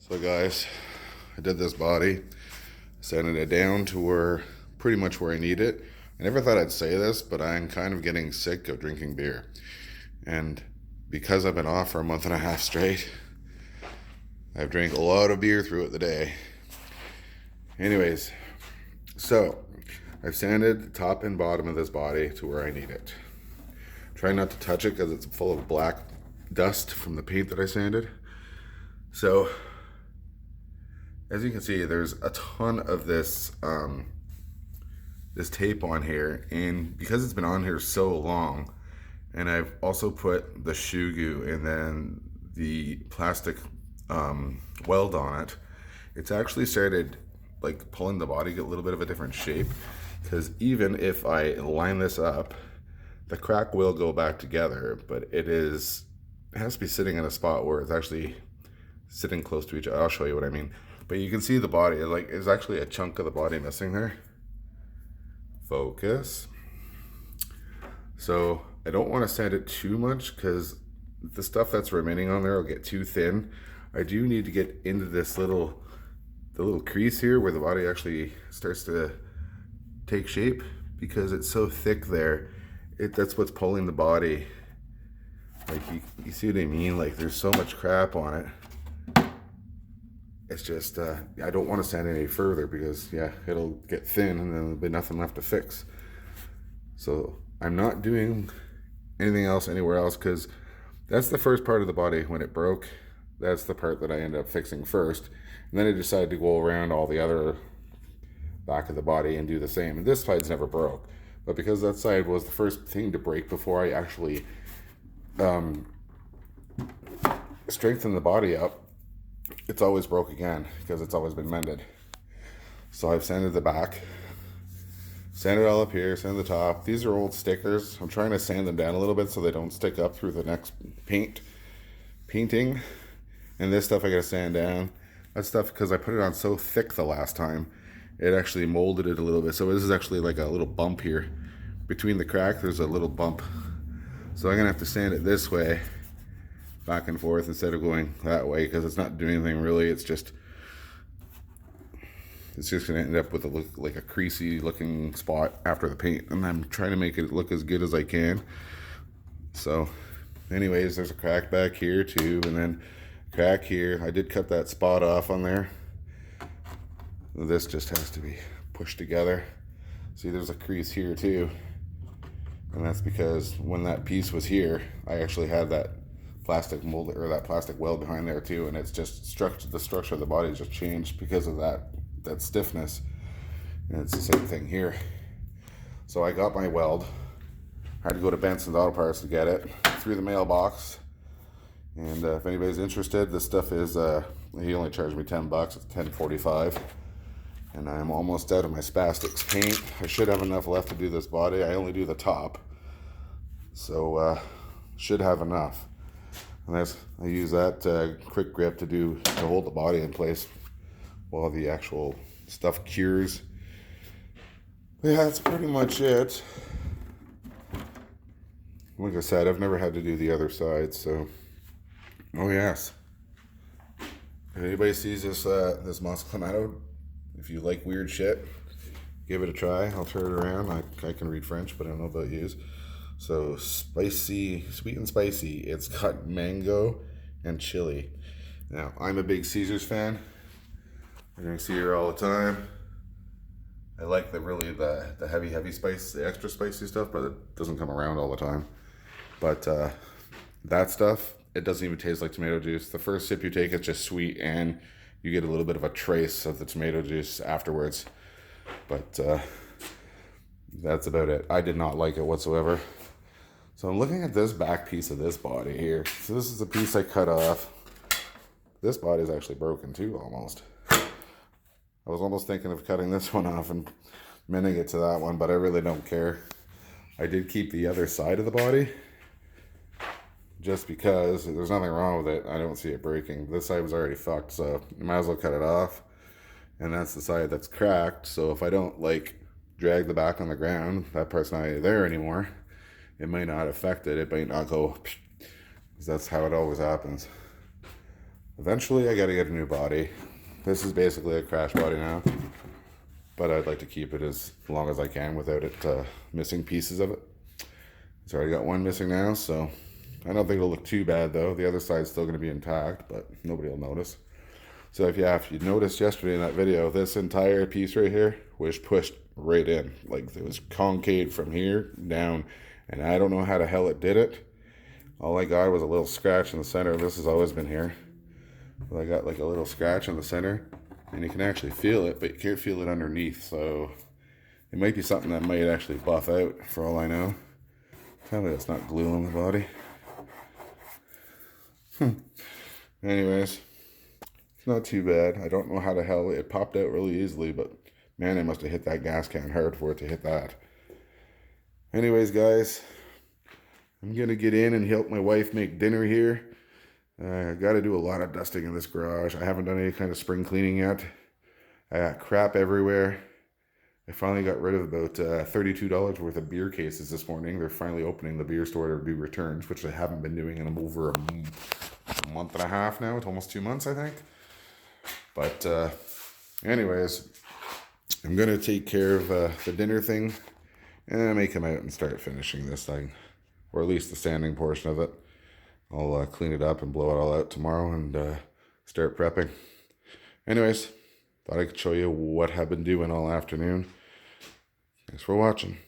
So guys, I did this body, sanded it down to where pretty much where I need it. I never thought I'd say this, but I'm kind of getting sick of drinking beer. And because I've been off for a month and a half straight, I've drank a lot of beer throughout the day. Anyways, so I've sanded the top and bottom of this body to where I need it. Try not to touch it because it's full of black dust from the paint that I sanded. So as you can see, there's a ton of this this tape on here, and because it's been on here so long, and I've also put the shoe goo and then the plastic weld on it, it's actually started like pulling the body, get a little bit of a different shape, because even if I line this up, the crack will go back together, but it has to be sitting in a spot where it's actually sitting close to each other. I'll show you what I mean. But you can see the body, like, there's actually a chunk of the body missing there. Focus. So I don't want to sand it too much because the stuff that's remaining on there will get too thin. I do need to get into this the little crease here where the body actually starts to take shape, because it's so thick there. That's what's pulling the body. Like, you see what I mean? Like, there's so much crap on it. It's just, I don't want to sand it any further because, yeah, it'll get thin and then there'll be nothing left to fix. So I'm not doing anything else anywhere else, because that's the first part of the body. When it broke, that's the part that I ended up fixing first. And then I decided to go around all the other back of the body and do the same. And this side's never broke. But because that side was the first thing to break before I actually strengthened the body up, it's always broke again because it's always been mended. So I've sanded the back, sanded all up here, sanded the top. These are old stickers. I'm trying to sand them down a little bit so they don't stick up through the next painting. And this stuff I gotta sand down. That stuff, because I put it on so thick the last time, it actually molded it a little bit. So this is actually like a little bump here. Between the crack, there's a little bump. So I'm gonna have to sand it this way, back and forth, instead of going that way, because it's not doing anything really. It's just gonna end up with a look like a creasy looking spot after the paint, and I'm trying to make it look as good as I can. So anyways, there's a crack back here too, and then crack here. I did cut that spot off on there. This just has to be pushed together. See, there's a crease here too, and that's because when that piece was here, I actually had that plastic mold or that plastic weld behind there too, and it's just the structure of the body just changed because of that stiffness. And it's the same thing here. So I got my weld. I had to go to Benson's Auto Parts to get it through the mailbox. And if anybody's interested, this stuff is he only charged me $10. It's $10.45, and I'm almost out of my Spastics paint. I should have enough left to do this body. I only do the top, so should have enough. And I use that quick grip to hold the body in place while the actual stuff cures. But yeah, that's pretty much it. Like I said, I've never had to do the other side, so. Oh yes. If anybody sees this Mos Clamato, if you like weird shit, give it a try. I'll turn it around. I can read French, but I don't know about yous. So spicy, sweet and spicy. It's got mango and chili. Now, I'm a big Caesar's fan. I drink Caesar all the time. I like the heavy spice, the extra spicy stuff, but it doesn't come around all the time. But that stuff, it doesn't even taste like tomato juice. The first sip you take, it's just sweet, and you get a little bit of a trace of the tomato juice afterwards. But that's about it. I did not like it whatsoever. So I'm looking at this back piece of this body here. So this is the piece I cut off. This body is actually broken too, almost. I was almost thinking of cutting this one off and mending it to that one, but I really don't care. I did keep the other side of the body, just because there's nothing wrong with it. I don't see it breaking. This side was already fucked, so you might as well cut it off. And that's the side that's cracked, so if I don't like drag the back on the ground, that part's not there anymore. It might not affect it. It might not go, because that's how it always happens. Eventually I gotta get a new body. This is basically a crash body now, but I'd like to keep it as long as I can without it missing pieces of it. It's already got one missing now, so I don't think it'll look too bad though. The other side's still gonna be intact, but nobody will notice. So if you noticed yesterday in that video, this entire piece right here was pushed right in. Like it was concave from here down, and I don't know how the hell it did it. All I got was a little scratch in the center. This has always been here. But I got like a little scratch in the center, and you can actually feel it, but you can't feel it underneath. So it might be something that might actually buff out for all I know. Tell me it's not glue on the body. Anyways, it's not too bad. I don't know how the hell it popped out really easily, but man, I must have hit that gas can hard for it to hit that. Anyways, guys, I'm gonna get in and help my wife make dinner here. I gotta do a lot of dusting in this garage. I haven't done any kind of spring cleaning yet. I got crap everywhere. I finally got rid of about $32 worth of beer cases this morning. They're finally opening the beer store to do returns, which I haven't been doing in over a month and a half now. It's almost 2 months, I think. But anyways, I'm going to take care of the dinner thing, and then I may come out and start finishing this thing, or at least the sanding portion of it. I'll clean it up and blow it all out tomorrow and start prepping. Anyways, thought I could show you what I've been doing all afternoon. Thanks for watching.